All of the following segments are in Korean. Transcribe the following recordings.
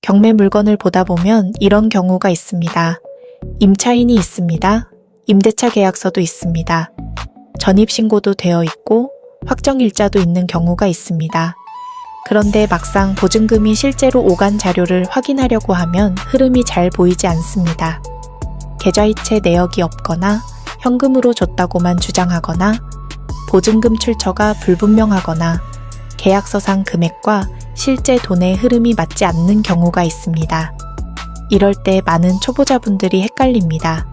경매 물건을 보다 보면 이런 경우가 있습니다. 임차인이 있습니다. 임대차 계약서도 있습니다. 전입신고도 되어 있고 확정일자도 있는 경우가 있습니다. 그런데 막상 보증금이 실제로 오간 자료를 확인하려고 하면 흐름이 잘 보이지 않습니다. 계좌이체 내역이 없거나 현금으로 줬다고만 주장하거나 보증금 출처가 불분명하거나 계약서상 금액과 실제 돈의 흐름이 맞지 않는 경우가 있습니다. 이럴 때 많은 초보자분들이 헷갈립니다.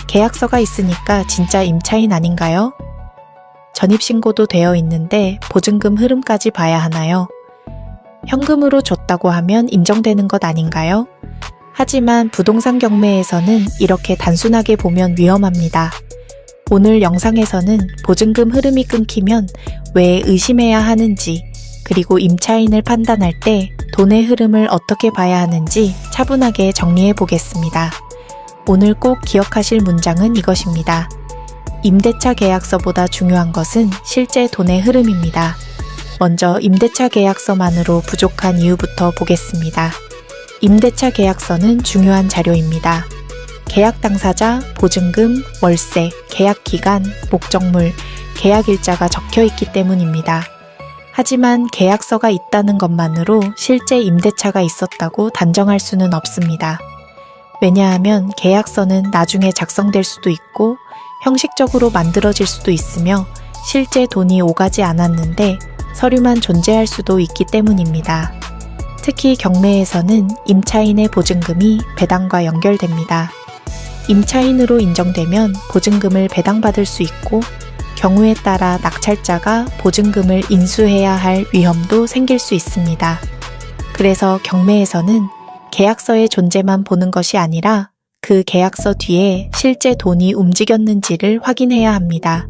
계약서가 있으니까 진짜 임차인 아닌가요? 전입신고도 되어 있는데 보증금 흐름까지 봐야 하나요? 현금으로 줬다고 하면 인정되는 것 아닌가요? 하지만 부동산 경매에서는 이렇게 단순하게 보면 위험합니다. 오늘 영상에서는 보증금 흐름이 끊기면 왜 의심해야 하는지, 그리고 임차인을 판단할 때 돈의 흐름을 어떻게 봐야 하는지 차분하게 정리해 보겠습니다. 오늘 꼭 기억하실 문장은 이것입니다. 임대차 계약서보다 중요한 것은 실제 돈의 흐름입니다. 먼저 임대차 계약서만으로 부족한 이유부터 보겠습니다. 임대차 계약서는 중요한 자료입니다. 계약 당사자, 보증금, 월세, 계약 기간, 목적물, 계약일자가 적혀 있기 때문입니다. 하지만 계약서가 있다는 것만으로 실제 임대차가 있었다고 단정할 수는 없습니다. 왜냐하면 계약서는 나중에 작성될 수도 있고 형식적으로 만들어질 수도 있으며 실제 돈이 오가지 않았는데 서류만 존재할 수도 있기 때문입니다. 특히 경매에서는 임차인의 보증금이 배당과 연결됩니다. 임차인으로 인정되면 보증금을 배당받을 수 있고 경우에 따라 낙찰자가 보증금을 인수해야 할 위험도 생길 수 있습니다. 그래서 경매에서는 계약서의 존재만 보는 것이 아니라 그 계약서 뒤에 실제 돈이 움직였는지를 확인해야 합니다.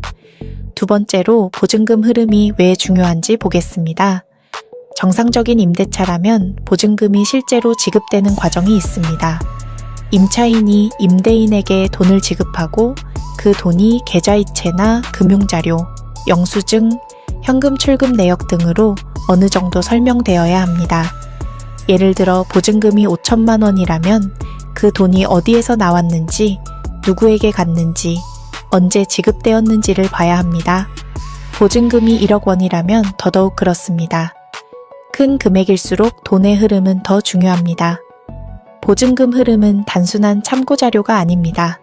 두 번째로 보증금 흐름이 왜 중요한지 보겠습니다. 정상적인 임대차라면 보증금이 실제로 지급되는 과정이 있습니다. 임차인이 임대인에게 돈을 지급하고 그 돈이 계좌이체나 금융자료, 영수증, 현금 출금 내역 등으로 어느 정도 설명되어야 합니다. 예를 들어 보증금이 5천만 원이라면 그 돈이 어디에서 나왔는지, 누구에게 갔는지, 언제 지급되었는지를 봐야 합니다. 보증금이 1억 원이라면 더더욱 그렇습니다. 큰 금액일수록 돈의 흐름은 더 중요합니다. 보증금 흐름은 단순한 참고자료가 아닙니다.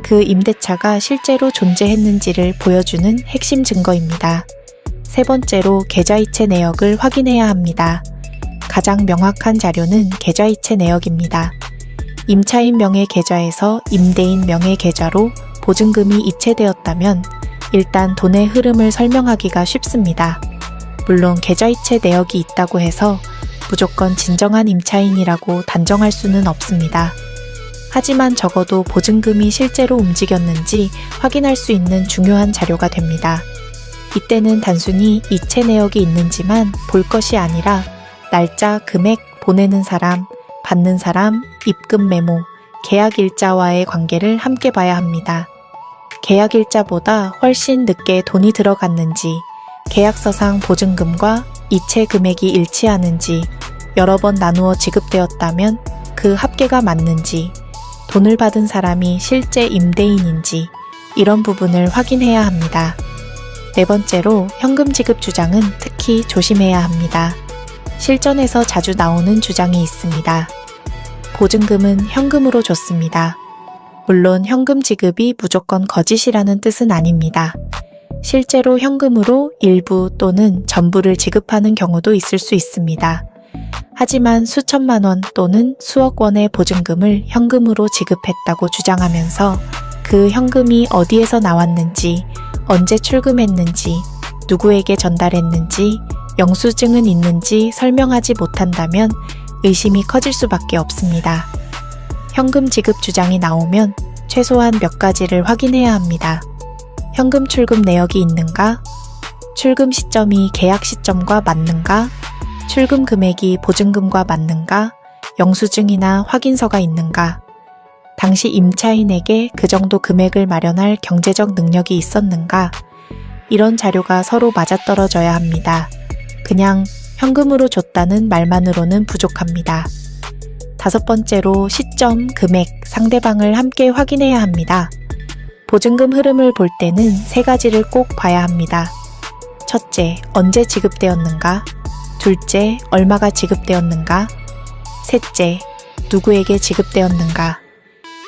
그 임대차가 실제로 존재했는지를 보여주는 핵심 증거입니다. 세 번째로 계좌이체 내역을 확인해야 합니다. 가장 명확한 자료는 계좌이체 내역입니다. 임차인 명의 계좌에서 임대인 명의 계좌로 보증금이 이체되었다면 일단 돈의 흐름을 설명하기가 쉽습니다. 물론 계좌이체 내역이 있다고 해서 무조건 진정한 임차인이라고 단정할 수는 없습니다. 하지만 적어도 보증금이 실제로 움직였는지 확인할 수 있는 중요한 자료가 됩니다. 이때는 단순히 이체 내역이 있는지만 볼 것이 아니라 날짜, 금액, 보내는 사람, 받는 사람, 입금 메모, 계약일자와의 관계를 함께 봐야 합니다. 계약일자보다 훨씬 늦게 돈이 들어갔는지, 계약서상 보증금과 이체 금액이 일치하는지, 여러 번 나누어 지급되었다면 그 합계가 맞는지, 돈을 받은 사람이 실제 임대인인지 이런 부분을 확인해야 합니다. 네 번째로 현금 지급 주장은 특히 조심해야 합니다. 실전에서 자주 나오는 주장이 있습니다. 보증금은 현금으로 줬습니다. 물론 현금 지급이 무조건 거짓이라는 뜻은 아닙니다. 실제로 현금으로 일부 또는 전부를 지급하는 경우도 있을 수 있습니다. 하지만 수천만 원 또는 수억 원의 보증금을 현금으로 지급했다고 주장하면서 그 현금이 어디에서 나왔는지, 언제 출금했는지, 누구에게 전달했는지, 영수증은 있는지 설명하지 못한다면 의심이 커질 수밖에 없습니다. 현금 지급 주장이 나오면 최소한 몇 가지를 확인해야 합니다. 현금 출금 내역이 있는가? 출금 시점이 계약 시점과 맞는가? 출금 금액이 보증금과 맞는가? 영수증이나 확인서가 있는가? 당시 임차인에게 그 정도 금액을 마련할 경제적 능력이 있었는가? 이런 자료가 서로 맞아떨어져야 합니다. 그냥 현금으로 줬다는 말만으로는 부족합니다. 5번째로 시점, 금액, 상대방을 함께 확인해야 합니다. 보증금 흐름을 볼 때는 3가지를 꼭 봐야 합니다. 첫째, 언제 지급되었는가? 둘째, 얼마가 지급되었는가? 셋째, 누구에게 지급되었는가?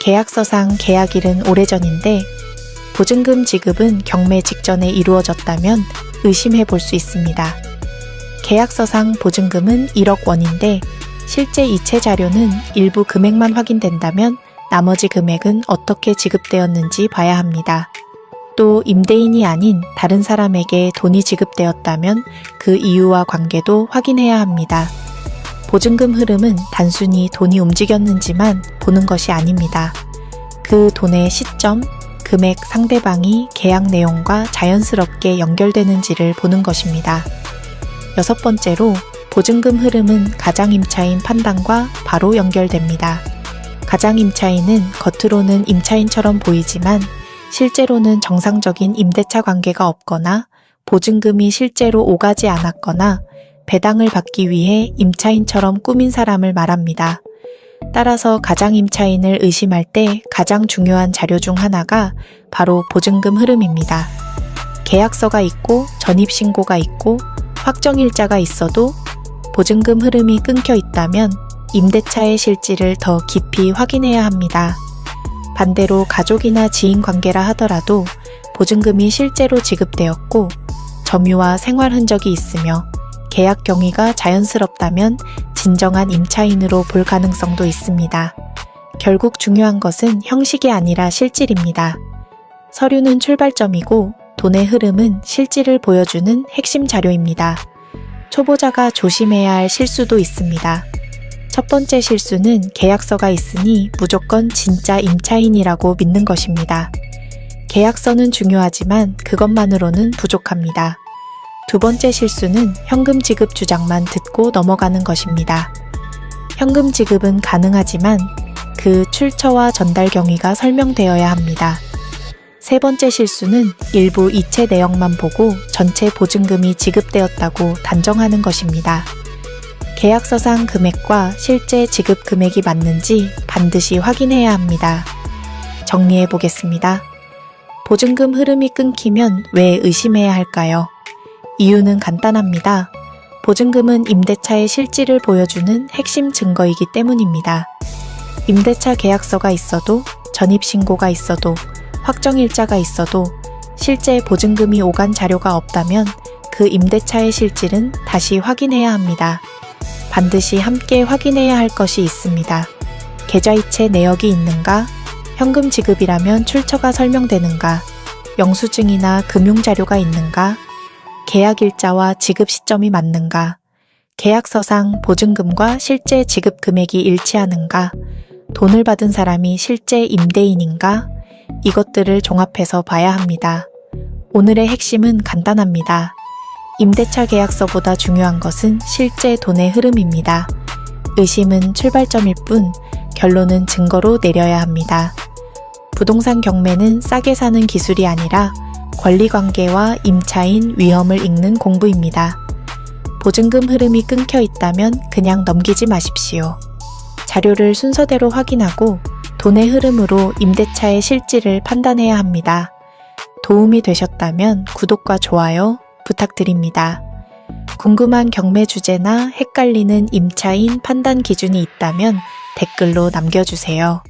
계약서상 계약일은 오래전인데 보증금 지급은 경매 직전에 이루어졌다면 의심해 볼 수 있습니다. 계약서상 보증금은 1억 원인데 실제 이체 자료는 일부 금액만 확인된다면 나머지 금액은 어떻게 지급되었는지 봐야 합니다. 또 임대인이 아닌 다른 사람에게 돈이 지급되었다면 그 이유와 관계도 확인해야 합니다. 보증금 흐름은 단순히 돈이 움직였는지만 보는 것이 아닙니다. 그 돈의 시점, 금액, 상대방이 계약 내용과 자연스럽게 연결되는지를 보는 것입니다. 6번째로 보증금 흐름은 가장임차인 판단과 바로 연결됩니다. 가장임차인은 겉으로는 임차인처럼 보이지만 실제로는 정상적인 임대차 관계가 없거나 보증금이 실제로 오가지 않았거나 배당을 받기 위해 임차인처럼 꾸민 사람을 말합니다. 따라서 가장임차인을 의심할 때 가장 중요한 자료 중 하나가 바로 보증금 흐름입니다. 계약서가 있고 전입신고가 있고 확정일자가 있어도 보증금 흐름이 끊겨 있다면 임대차의 실질을 더 깊이 확인해야 합니다. 반대로 가족이나 지인 관계라 하더라도 보증금이 실제로 지급되었고 점유와 생활 흔적이 있으며 계약 경위가 자연스럽다면 진정한 임차인으로 볼 가능성도 있습니다. 결국 중요한 것은 형식이 아니라 실질입니다. 서류는 출발점이고 돈의 흐름은 실질을 보여주는 핵심 자료입니다. 초보자가 조심해야 할 실수도 있습니다. 첫 번째 실수는 계약서가 있으니 무조건 진짜 임차인이라고 믿는 것입니다. 계약서는 중요하지만 그것만으로는 부족합니다. 두 번째 실수는 현금 지급 주장만 듣고 넘어가는 것입니다. 현금 지급은 가능하지만 그 출처와 전달 경위가 설명되어야 합니다. 세 번째 실수는 일부 이체 내역만 보고 전체 보증금이 지급되었다고 단정하는 것입니다. 계약서상 금액과 실제 지급 금액이 맞는지 반드시 확인해야 합니다. 정리해 보겠습니다. 보증금 흐름이 끊기면 왜 의심해야 할까요? 이유는 간단합니다. 보증금은 임대차의 실질을 보여주는 핵심 증거이기 때문입니다. 임대차 계약서가 있어도 전입신고가 있어도 확정일자가 있어도 실제 보증금이 오간 자료가 없다면 그 임대차의 실질은 다시 확인해야 합니다. 반드시 함께 확인해야 할 것이 있습니다. 계좌이체 내역이 있는가? 현금 지급이라면 출처가 설명되는가? 영수증이나 금융자료가 있는가? 계약일자와 지급 시점이 맞는가? 계약서상 보증금과 실제 지급 금액이 일치하는가? 돈을 받은 사람이 실제 임대인인가? 이것들을 종합해서 봐야 합니다. 오늘의 핵심은 간단합니다. 임대차 계약서보다 중요한 것은 실제 돈의 흐름입니다. 의심은 출발점일 뿐 결론은 증거로 내려야 합니다. 부동산 경매는 싸게 사는 기술이 아니라 권리관계와 임차인 위험을 읽는 공부입니다. 보증금 흐름이 끊겨 있다면 그냥 넘기지 마십시오. 자료를 순서대로 확인하고 돈의 흐름으로 임대차의 실질을 판단해야 합니다. 도움이 되셨다면 구독과 좋아요 부탁드립니다. 궁금한 경매 주제나 헷갈리는 임차인 판단 기준이 있다면 댓글로 남겨주세요.